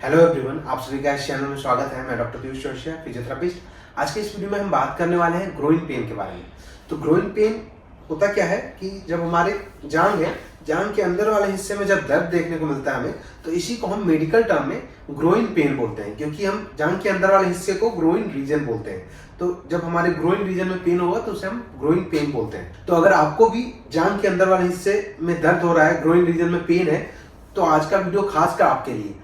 Hello everyone, आप सभी का इस चैनल में स्वागत है। मैं डॉक्टर पीयूष जोशी, फिजियोथेरेपिस्ट। आज के इस वीडियो में हम बात करने वाले हैं ग्रोइन पेन के बारे में। तो ग्रोइन पेन होता क्या है कि जब हमारे जांग के अंदर वाले हिस्से में जब दर्द देखने को मिलता है हमें, तो इसी को हम मेडिकल टर्म में ग्रोइन पेन बोलते हैं, क्योंकि हम जांग के अंदर वाले हिस्से को ग्रोइन रीजन बोलते हैं। तो जब हमारे ग्रोइन रीजन में पेन होगा तो उसे हम ग्रोइन पेन बोलते हैं। तो अगर आपको भी जांग के अंदर वाले हिस्से में दर्द हो रहा है, ग्रोइन रीजन में पेन है, तो आज का वीडियो खासकर आपके लिए।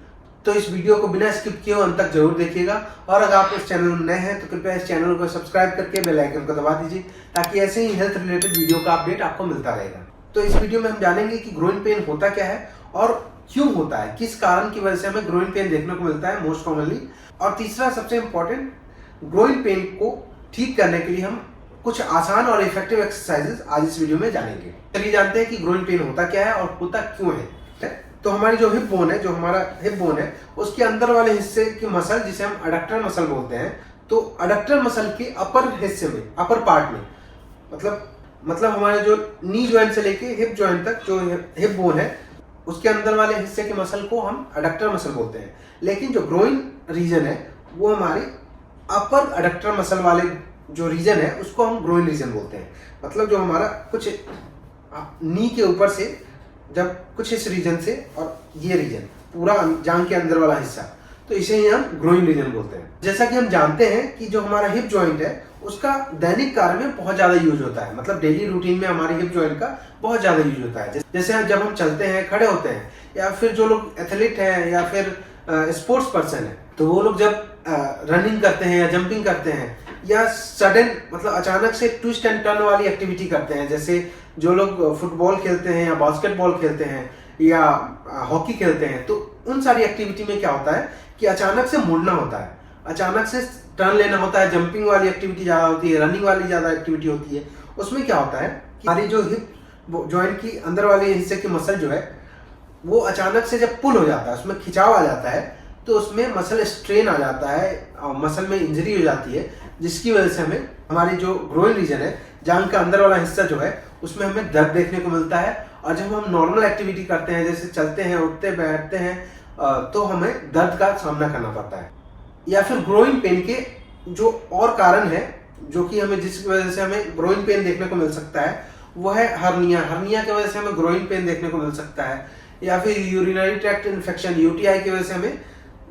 तो इस वीडियो को बिना स्किप किए अंत तक जरूर देखिएगा। और अगर आप इस चैनल में नए हैं तो कृपया इस चैनल को सब्सक्राइब करके बेल आइकन को दबा दीजिए, ताकि ऐसे ही हेल्थ रिलेटेड वीडियो का अपडेट आपको मिलता रहेगा। तो इस वीडियो में हम जानेंगे कि ग्रोइन पेन होता क्या है और क्यों होता है, किस कारण की वजह से हमें ग्रोइन पेन देखने को मिलता है मोस्ट कॉमनली। और तीसरा सबसे इंपॉर्टेंट, ग्रोइन पेन को ठीक करने के लिए हम कुछ आसान और इफेक्टिव एक्सरसाइजेस आज इस वीडियो में जानेंगे। चलिए जानते हैं कि ग्रोइन पेन होता क्या है और होता क्यों है। तो हमारी जो हिप बोन है, जो हमारा हिप बोन है, उसके अंदर वाले हिस्से की मसल, जिसे हम अडक्टर मसल बोलते हैं, तो अडक्टर मसल के अपर हिस्से में, अपर पार्ट में, मतलब हमारे जो नी जॉइंट से लेके हिप जॉइंट तक जो हिप बोन है, उसके अंदर वाले हिस्से के मसल को हम अडक्टर मसल बोलते हैं। लेकिन जो ग्रोइन रीजन है वो हमारे अपर अडक्टर मसल वाले जो रीजन है उसको हम ग्रोइन रीजन बोलते हैं। मतलब जो हमारा कुछ नी के ऊपर से, जब कुछ इस रीजन से और ये रीजन पूरा जांग के अंदर वाला हिस्सा, तो इसे ही हम ग्रोइन रीजन बोलते हैं। जैसा कि हम जानते हैं कि जो हमारा हिप जॉइंट है उसका दैनिक कार्य में बहुत ज्यादा यूज होता है। मतलब डेली रूटीन में हमारे हिप जॉइंट का बहुत ज्यादा यूज होता है। जैसे जब हम चलते हैं, खड़े होते हैं, या फिर जो लोग एथलीट हैं या फिर स्पोर्ट्स पर्सन है, तो वो लोग जब रनिंग करते हैं या जंपिंग करते हैं, या सडन मतलब अचानक से ट्विस्ट एंड टर्न वाली एक्टिविटी करते हैं, जैसे जो लोग फुटबॉल खेलते हैं या बास्केटबॉल खेलते हैं या हॉकी खेलते हैं, तो उन सारी एक्टिविटी में क्या होता है कि अचानक से मुड़ना होता है, अचानक से टर्न लेना होता है। जंपिंग वाली एक्टिविटी ज़्यादा होती है, रनिंग वाली ज़्यादा एक्टिविटी होती है। उसमें क्या होता है कि हमारी जो हिप जॉइंट की अंदर वाले हिस्से की मसल जो है वो अचानक से जब पुल हो जाता है, उसमें खिंचाव आ जाता है, तो उसमें मसल स्ट्रेन आ जाता है, मसल में इंजरी हो जाती है, जिसकी वजह से हमें हमारी जो ग्रोइन रीजन है, जांग का अंदर वाला हिस्सा जो है, उसमें हमें दर्द देखने को मिलता है। और जब हम नॉर्मल एक्टिविटी करते हैं, जैसे चलते हैं, उठते बैठते हैं, तो हमें दर्द का सामना करना पड़ता है। या फिर ग्रोइन पेन के जो और कारण है, जो कि हमें जिस वजह से हमें ग्रोइन पेन देखने को मिल सकता है, वो है हर्निया की वजह से हमें ग्रोइन पेन देखने को मिल सकता है। या फिर यूरिनरी ट्रैक्ट इन्फेक्शन, यूटीआई की वजह से हमें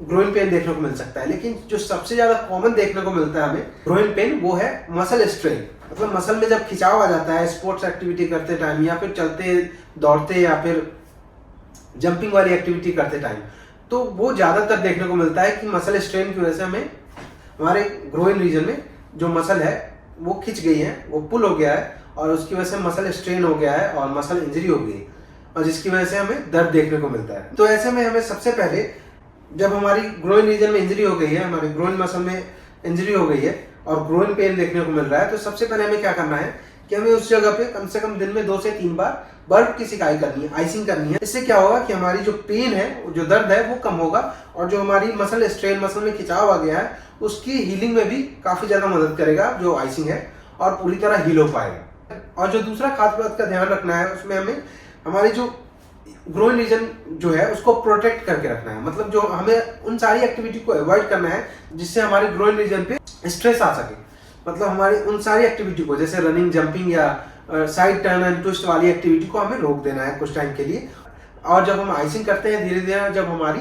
ग्रोइन पेन देखने को मिल सकता है। लेकिन जो सबसे ज्यादा कॉमन देखने को मिलता है हमें ग्रोइन पेन, वो है मसल स्ट्रेन। मतलब मसल में जब खिंचाव आ जाता है स्पोर्ट्स एक्टिविटी करते टाइम, या फिर चलते दौड़ते या फिर जंपिंग वाली एक्टिविटी करते टाइम, तो वो ज्यादातर देखने को मिलता है कि मसल स्ट्रेन की वजह से हमें हमारे ग्रोइन रीजन में जो मसल है वो खिंच गई है, वो पुल हो गया है, और उसकी वजह से मसल स्ट्रेन हो गया है और मसल इंजरी हो गई, और जिसकी वजह से हमें दर्द देखने को मिलता है। तो ऐसे में हमें सबसे पहले, जब हमारी ग्रोइन रीजन में इंजरी हो गई है, हमारी ग्रोइन मसल में इंजरी हो गई है और ग्रोइन पेन देखने को मिल रहा है, तो सबसे पहले हमें क्या करना है कि हमें उस जगह पे कम से कम दिन में 2 से 3 बार बर्फ की सिकाई करनी है, आइसिंग करनी है। इससे क्या होगा कि हमारी जो पेन है, जो दर्द है, वो कम होगा, और जो हमारी मसल स्ट्रेन, मसल में खिंचाव आ गया है, उसकी हीलिंग में भी काफी ज्यादा मदद करेगा जो आइसिंग है, और पूरी तरह हील हो पाएगा। और जो दूसरा खास बात का ध्यान रखना है, उसमें हमें हमारी जो ग्रोइन रीजन जो है उसको प्रोटेक्ट करके रखना है। मतलब जो हमें उन सारी एक्टिविटी को अवॉइड करना है जिससे हमारी ग्रोइन रीजन पे स्ट्रेस आ सके। मतलब हमारी उन सारी एक्टिविटी को, जैसे रनिंग, जंपिंग या साइड टर्न एंड ट्विस्ट वाली एक्टिविटी को हमें रोक देना है कुछ टाइम के लिए। और जब हम आइसिंग करते हैं, धीरे धीरे जब हमारी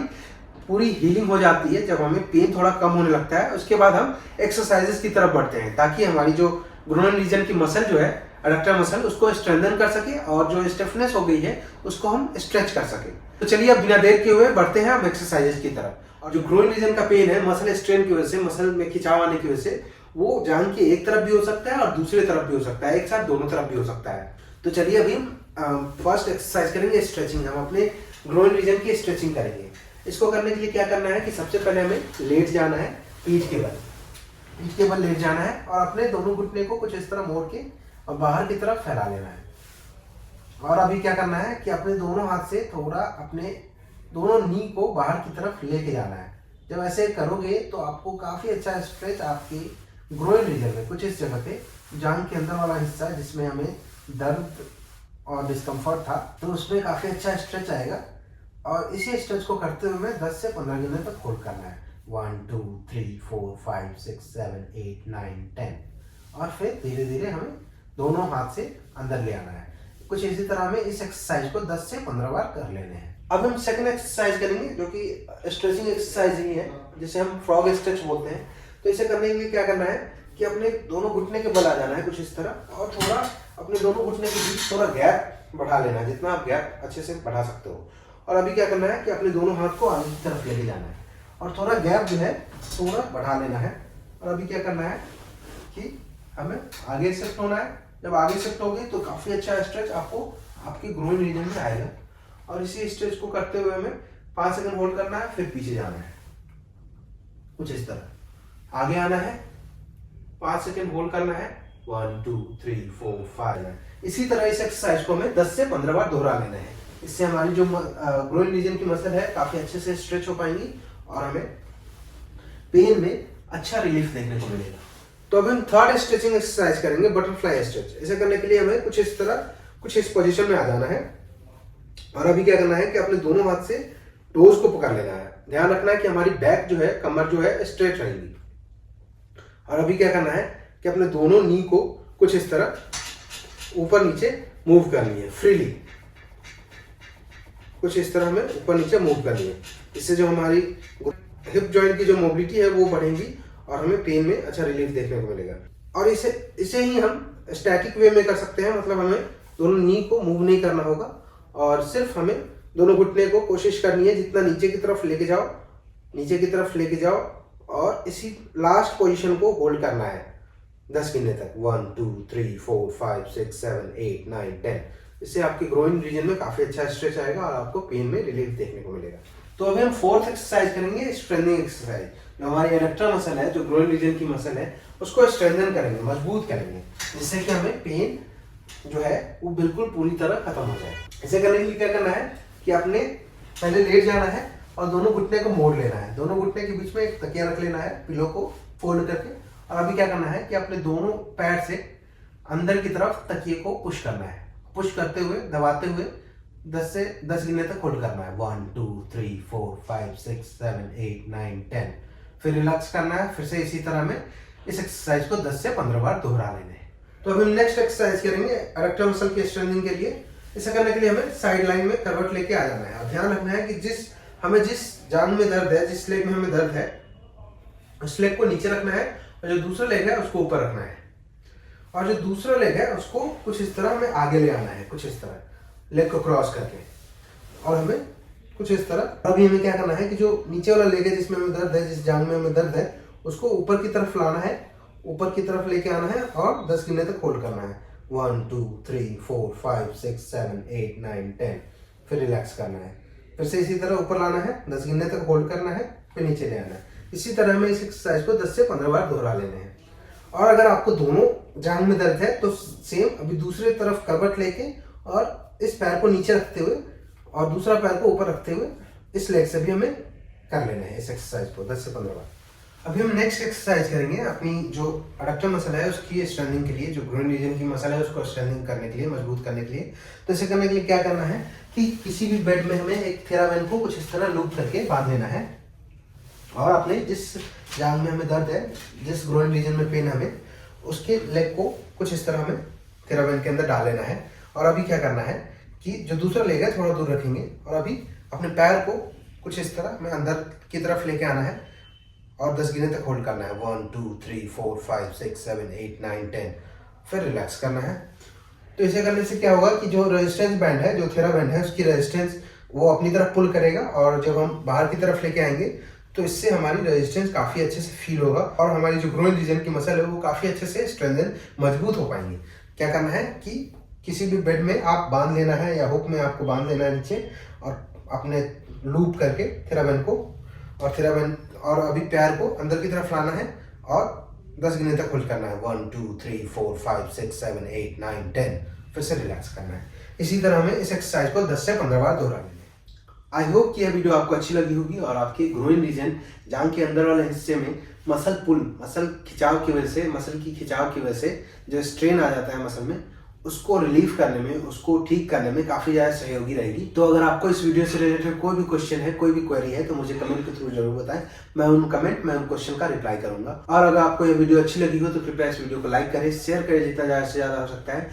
पूरी हीलिंग हो जाती है, जब हमें पेन थोड़ा कम होने लगता है, उसके बाद हम एक्सरसाइजेस की तरफ बढ़ते हैं, ताकि हमारी जो ग्रोइन रीजन की मसल जो है, अडक्टर मसल, उसको स्ट्रेंथन कर सके, और जो स्टिफनेस हो गई है उसको हम स्ट्रेच कर सके। तो चलिए अब बिना देर के हुए बढ़ते हैं हम एक्सरसाइजेस की तरफ। और जो ग्रोइन रीजन का पेन है, मसल स्ट्रेन की वजह से, मसल में खिंचाव आने की वजह से, वो जांग के एक तरफ भी हो सकता है और दूसरी तरफ भी हो सकता है, एक साथ दोनों तरफ भी हो सकता है। तो चलिए अभी हम फर्स्ट एक्सरसाइज करेंगे स्ट्रेचिंग। हम अपने ग्रोइन रीजन की स्ट्रेचिंग करेंगे। इसको करने के लिए क्या करना है कि सबसे पहले हमें लेट जाना है, पीठ के बल लेट जाना है, और अपने दोनों घुटने को कुछ इस तरह मोड़ के और बाहर की तरफ फैला लेना है। और अभी क्या करना है कि अपने दोनों हाथ से थोड़ा अपने दोनों नी को बाहर की तरफ लेके जाना है। जब ऐसे करोगे तो आपको काफी अच्छा स्ट्रेच आपकी ग्रोइन रीजन में, कुछ इस जगह पे, जांग के अंदर वाला हिस्सा जिसमें हमें दर्द और डिस्कम्फर्ट था, तो उसमें काफी अच्छा स्ट्रेच आएगा। और इसी स्ट्रेच को करते हुए हमें 10 से 15 गिनने तक होल्ड करना है। 1 2 3 4 5 6 7 8 9 10 और फिर धीरे धीरे हमें दोनों हाथ से अंदर ले आना है। कुछ इसी तरह हमें इस एक्सरसाइज को 10 से 15 बार कर लेने हैं। अब हम सेकंड एक्सरसाइज करेंगे जो कि स्ट्रेचिंग एक्सरसाइज ही है, जिसे हम फ्रॉग स्ट्रेच बोलते हैं। तो इसे करने के लिए क्या करना है कि अपने दोनों घुटने के बल आ जाना है कुछ इस तरह, और थोड़ा अपने दोनों घुटने के बीच थोड़ा गैप बढ़ा लेना है, जितना आप गैप अच्छे से बढ़ा सकते हो। और अभी क्या करना है कि अपने दोनों हाथ को आगे की तरफ लेके जाना है और थोड़ा गैप जो है थोड़ा बढ़ा लेना है। और अभी क्या करना है कि हमें आगे शिफ्ट होना है। जब आगे शिफ्ट होगी तो काफ़ी अच्छा स्ट्रेच आपको आपके ग्रोइन रीजन में आएगा। और इसी स्ट्रेच को करते हुए हमें 5 सेकंड होल्ड करना है, फिर पीछे जाना है कुछ इस तरह। आगे आना है, 5 सेकंड होल्ड करना है, 1 2 3 4 5। इसी तरह इस एक्सरसाइज को हमें 10 से 15 बार दोहरा लेना है। इससे हमारी जो ग्रोइन रीजन की मसल है काफ़ी अच्छे से स्ट्रेच हो पाएंगी और हमें पेन में अच्छा रिलीफ देखने को मिलेगा। तो अब हम थर्ड स्ट्रेचिंग एक्सरसाइज करेंगे, बटरफ्लाई स्ट्रेच। इसे करने के लिए हमें कुछ इस तरह, कुछ इस पोजीशन में आ जाना है। और अभी क्या करना है कि अपने दोनों हाथ से टोज को पकड़ लेना है। ध्यान रखना है कि हमारी बैक जो है, कमर जो है स्ट्रेट रहेगी। और अभी क्या करना है कि अपने दोनों नी को कुछ इस तरह ऊपर नीचे मूव करनी है फ्रीली। कुछ इस तरह हमें ऊपर नीचे मूव करनी है। इससे जो हमारी हिप जॉइंट की जो मोबिलिटी है वो बढ़ेगी और हमें पेन में अच्छा रिलीफ देखने को मिलेगा। और इसे ही हम स्टैटिक वे में कर सकते हैं, मतलब हमें दोनों नी को मूव नहीं करना होगा और सिर्फ हमें दोनों घुटने को कोशिश करनी है जितना नीचे की तरफ लेके जाओ, नीचे की तरफ लेके जाओ और इसी लास्ट पोजीशन को होल्ड करना है 10 गिनने तक। 1 2 3 4 5 6 7 8 9 10। इससे आपके ग्रोइन रीजन में काफी अच्छा स्ट्रेच आएगा और आपको पेन में रिलीफ देखने को मिलेगा। तो अभी हम फोर्थ एक्सरसाइज करेंगे, स्ट्रेंथनिंग एक्सरसाइज। जो हमारी एडक्टर मसल है, जो ग्रोइन रीजन की मसल है, उसको स्ट्रेंथन करेंगे, मजबूत करेंगे, जिससे कि हमें पेन जो है वो बिल्कुल पूरी तरह खत्म हो जाए। इसे करने के लिए क्या करना है कि आपने पहले लेट जाना है और दोनों घुटने को मोड़ लेना है। दोनों घुटने के बीच में एक तकिया रख लेना है पिलो को फोल्ड करके। और अभी क्या करना है कि अपने दोनों पैर से अंदर की तरफ तकिए को पुश करना है। पुश करते हुए, दबाते हुए 10 गिनने तक होल्ड करना है। 1 2 3 4 5 6 7 8 9 10। फिर रिलैक्स करना है। फिर से इसी तरह में इस एक्सरसाइज को 10 से 15 बार दोहरा लेना है। तो अभी हम नेक्स्ट एक्सरसाइज करेंगे एडक्टर मसल के स्ट्रेंथनिंग के लिए। इसे करने के लिए हमें साइड लाइन में करवट लेके आ जाना है। और ध्यान रखना है कि जिस जांघ में दर्द है, जिस लेग में हमें दर्द है, उस लेग को नीचे रखना है और जो दूसरा लेग है उसको ऊपर रखना है। और जो दूसरा लेग है उसको कुछ इस तरह हमें आगे ले आना है, कुछ इस तरह लेग को क्रॉस करके। और हमें कुछ इस तरह अभी हमें क्या करना है कि जो नीचे वाला लेग है, जिसमें हमें दर्द है, जिस जांघ में हमें दर्द है, उसको ऊपर की तरफ लाना है, ऊपर की तरफ लेके आना है और 10 गिनने तक होल्ड करना है। 1 2 3 4 5 6 7 8 9 10। फिर रिलैक्स करना है। फिर से इसी तरह ऊपर लाना है, 10 गिनने तक होल्ड करना है, फिर नीचे ले आना है। इसी तरह हमें इस एक्सरसाइज को 10 से 15 बार दोहरा लेने हैं। और अगर आपको दोनों जांघ में दर्द है तो सेम अभी दूसरी तरफ करवट लेके और इस पैर को नीचे रखते हुए और दूसरा पैर को ऊपर रखते हुए इस लेग से भी हमें कर लेना है इस एक्सरसाइज को 10 से 15 बार। अभी हम नेक्स्ट एक्सरसाइज करेंगे अपनी जो एडक्टर मसल है उसकी स्ट्रेंथनिंग के लिए, जो ग्रोइन रीजन की मसल है उसको स्ट्रेंथनिंग करने के लिए, मजबूत करने के लिए। तो इसे करने के लिए क्या करना है कि किसी भी बेड में हमें एक थेराबैंड को कुछ इस तरह लूप करके बांध लेना है और अपने जिस जांघ में हमें दर्द है, जिस ग्रोइन रीजन में पेन है हमें, उसके लेग को कुछ इस तरह हमें थेराबैंड के अंदर डाल लेना है। और अभी क्या करना है कि जो दूसरा लेग है थोड़ा दूर रखेंगे और अभी अपने पैर को कुछ इस तरह हमें अंदर की तरफ लेके आना है और 10 गिनने तक होल्ड करना है। 1 2 3 4 5 6 7 8 9 10। फिर रिलैक्स करना है। तो इसे करने से क्या होगा कि जो रेजिस्टेंस बैंड है, जो थेराबैंड है, उसकी रेजिस्टेंस वो अपनी तरफ पुल करेगा और जब हम बाहर की तरफ लेके आएंगे तो इससे हमारी रेजिस्टेंस काफ़ी अच्छे से फील होगा और हमारी जो ग्रोइन रीजन की मसल है वो काफ़ी अच्छे से स्ट्रेंथन, मजबूत हो पाएंगी। क्या करना है कि किसी भी बेड में आप बांध लेना है या हुक में आपको बांध लेना है नीचे और अपने लूप करके थेराबैंड को और अभी पैर को अंदर की तरफ लाना है और 10 गिनने तक होल्ड करना है। 1 2 3 4 5 6 7 8 9 10। फिर से रिलैक्स करना है। इसी तरह हमें इस एक्सरसाइज को 10 से 15 बार दोहरा लेना है। आई होप कि यह वीडियो आपको अच्छी लगी होगी और आपके ग्रोइन रीजन, जांघ के अंदर वाले हिस्से में मसल खिंचाव की वजह से, मसल की खिंचाव की वजह से जो स्ट्रेन आ जाता है मसल में, उसको रिलीव करने में, उसको ठीक करने में काफ़ी ज़्यादा सहयोगी रहेगी। तो अगर आपको इस वीडियो से रिलेटेड कोई भी क्वेश्चन है, कोई भी क्वेरी है, तो मुझे कमेंट के थ्रू जरूर बताएं। मैं उन क्वेश्चन का रिप्लाई करूंगा। और अगर आपको ये वीडियो अच्छी लगी हो तो कृपया इस वीडियो को लाइक करें, शेयर करें जितना ज़्यादा से ज़्यादा हो सकता है,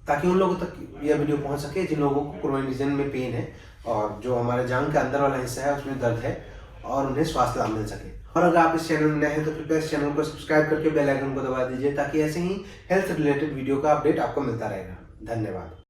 ताकि उन लोगों तक यह वीडियो पहुँच सके जिन लोगों को ग्रोइन रीजन में पेन है और जो हमारे जांघ के अंदर वाला हिस्सा है उसमें दर्द है, और उन्हें स्वास्थ्य लाभ मिल सके। और अगर आप इस चैनल में नए हैं तो कृपया इस चैनल को सब्सक्राइब करके बेल आइकन को दबा दीजिए, ताकि ऐसे ही हेल्थ रिलेटेड वीडियो का अपडेट आपको मिलता रहेगा। धन्यवाद।